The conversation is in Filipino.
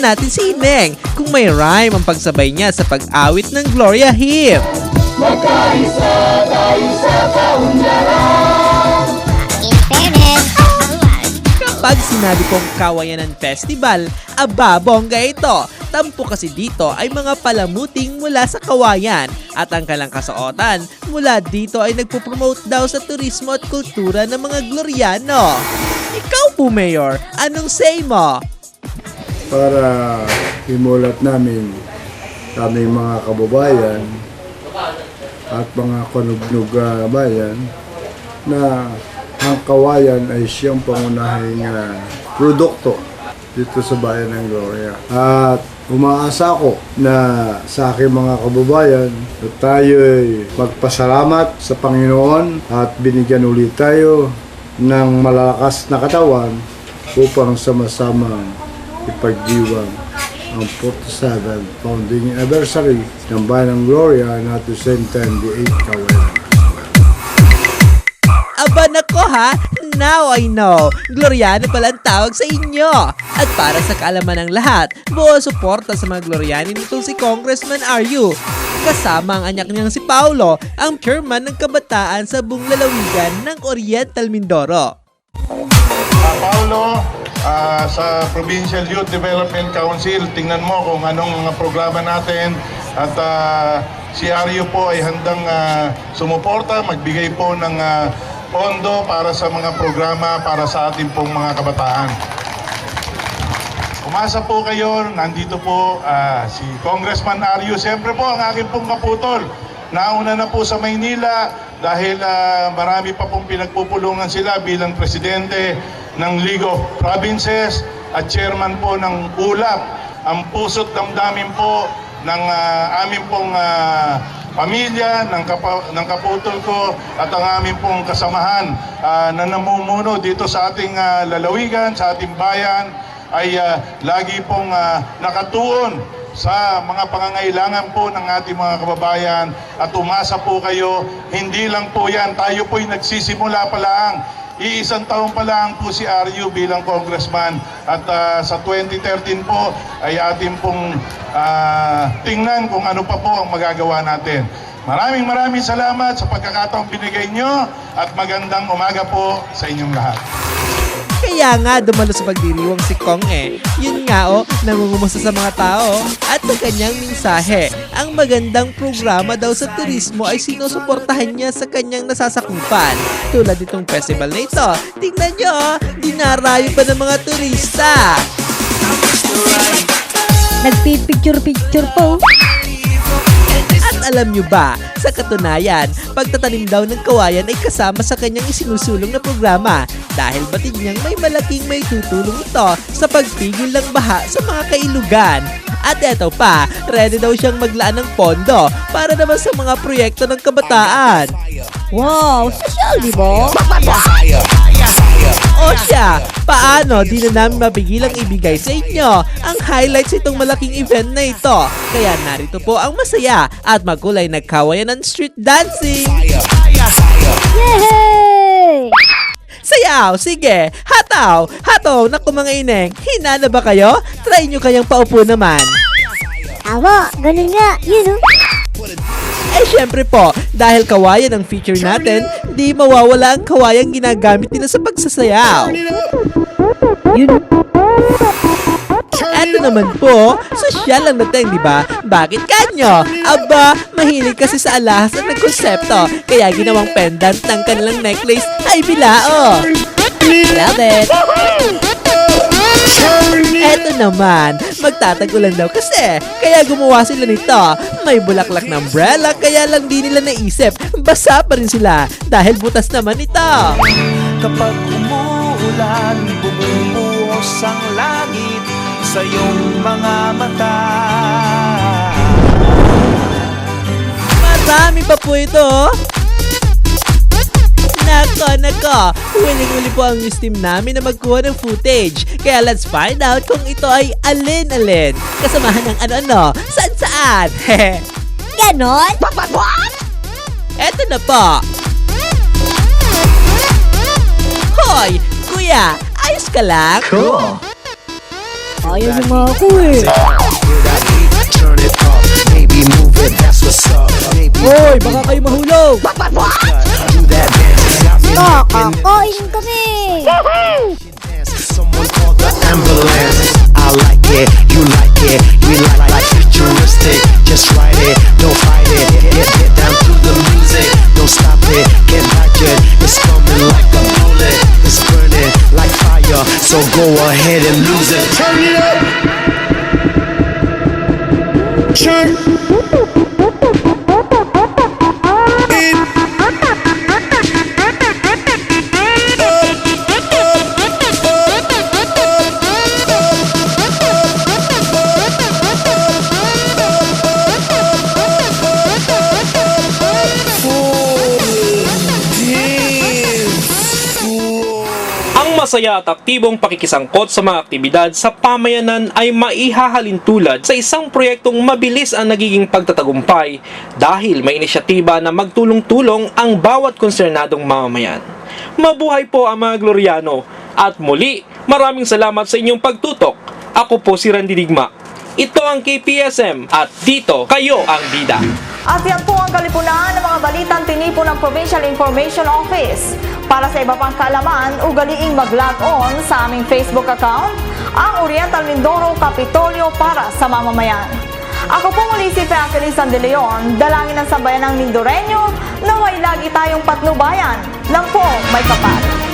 natin si Ineng kung may rhyme ang pagsabay niya sa pag-awit ng Gloria Hymn. Magkaisa tayo sa kaunlaran. In fairness, Kapag sinabi kong Kawayanan Festival, aba, bongga ito. Tampo kasi dito ay mga palamuting mula sa kawayan at ang kalang kasuotan mula dito ay nagpo-promote daw sa turismo at kultura ng mga Gloriano. Ikaw po, Mayor, anong say mo? Para imulat namin sa aming mga kababayan at mga kanugnog bayan na ang kawayan ay siyang pangunahing produkto dito sa bayan ng Gloria. At umaasa ako na sa aking mga kababayan na tayo ay magpasalamat sa Panginoon at binigyan ulit tayo ng malalakas na katawan upang sama-samang ipagdiwang ang 47th founding anniversary ng Bayan ng Gloria and at the same time the 8th Kawayan. Aba nako ha, now I know, Gloriano pala ang tawag sa inyo. At para sa kaalaman ng lahat, buo suporta sa mga Gloriani nitong si Congressman RU. Kasama ang anak niyang si Paulo, ang chairman ng kabataan sa buong lalawigan ng Oriental Mindoro. Paulo, sa Provincial Youth Development Council, tingnan mo kung anong mga programa natin at si Aryo po ay handang sumuporta, magbigay po ng pondo para sa mga programa para sa ating pong mga kabataan. Umasa po kayo, nandito po si Congressman Aryo, siyempre po ang aking pong kaputol. Nauna na po sa Maynila dahil marami pa pong pinagpupulungan sila bilang presidente ng League of Provinces at chairman po ng ULAP. Ang puso't damdamin po ng aming pong pamilya, ng kaputol ko at ang aming pong kasamahan na namumuno dito sa ating lalawigan, sa ating bayan ay lagi pong nakatuon sa mga pangangailangan po ng ating mga kababayan at umasa po kayo, hindi lang po yan, tayo po'y nagsisimula pa lang. Iisang taon pa lang po si RU bilang congressman at sa 2013 po ay ating pong tingnan kung ano pa po ang magagawa natin. Maraming salamat sa pagkakataong binigay nyo at magandang umaga po sa inyong lahat. Kaya nga dumalo sa pagdiriwang si Kong Yun nga nangungumusta sa mga tao at sa kanyang mensahe. Ang magandang programa daw sa turismo ay sinusuportahan niya sa kanyang nasasakupan. Tulad nitong festival na ito, tingnan nyo dinarayo pa ng mga turista. nagpipicture-picture po. At alam nyo ba, sa katunayan, pagtatanim daw ng kawayan ay kasama sa kanyang isinusulong na programa dahil batid niyang may malaking may tutulong ito sa pagpigil ng baha sa mga kailugan. At eto pa, ready daw siyang maglaan ng pondo para naman sa mga proyekto ng kabataan. Wow, social, di ba? O siya, paano di na namin mapigilang ibigay sa inyo ang highlights itong malaking event na ito. Kaya narito po ang masaya at magkulay na kawayanan street dancing. Yay! Sayaw, sige, hataw, naku mga ineng, hinala ba kayo? Try nyo kayang paupo naman. Awa, ganun nga, yun o. Eh syempre po, dahil kawayan ang feature natin, di mawawala ang kawayang ginagamit nila sa pagsasayaw. Yun o. Eto naman po, sosyal ang dating, di ba? Bakit kanyo? Aba, mahilig kasi sa alahas at nagkonsepto, kaya ginawang pendant ng kanilang necklace ay bilao. Love it! Eto naman, magtatagulan daw kasi, kaya gumawa sila nito. May bulaklak na umbrella, kaya lang di nila naisip, basa pa rin sila dahil butas naman ito. Kapag umuulan, bumubuhos ang langit sa iyong mga mata. Marami pa po ito. Nako, huling-huli po ang news team namin na magkuha ng footage. Kaya let's find out kung ito ay alin-alin. Kasamahan ng ano-ano, saan-saan. Ganon? Eto na po. Hoy, kuya, ayos ka lang? Cool. Ayaw niyo mga ako eh. Turn it up, baby, move it, that's what's up. Baby, Hoy, baka kayo mahulog! do that dance, got me Nakakain kami. dance. Someone call the ambulance. I like it, you like it, we like futuristic. Just ride it, don't fight it. Get down to the music, don't stop it. Get like it, it's coming like a bullet. It's burning like fire, so go ahead and lose it. Turn it up. Turn it. Ang masaya at aktibong pakikisangkot sa mga aktibidad sa pamayanan ay maihahalin tulad sa isang proyektong mabilis ang nagiging pagtatagumpay dahil may inisyatiba na magtulong-tulong ang bawat konsernadong mamamayan. Mabuhay po ang mga Gloriano at muli maraming salamat sa inyong pagtutok. Ako po si Randy Digma. Ito ang KPSM at dito kayo ang bida. At yan po ang kalipunan ng mga balitang tinipo ng Provincial Information Office. Para sa iba pang kaalaman, ugaliing mag-log on sa aming Facebook account, ang Oriental Mindoro Kapitolyo para sa mamamayan. Ako po muli si Feliz San de Leon, dalangin ng sambayan ng Mindoreño na may lagi tayong patnubayan ng po may kapal.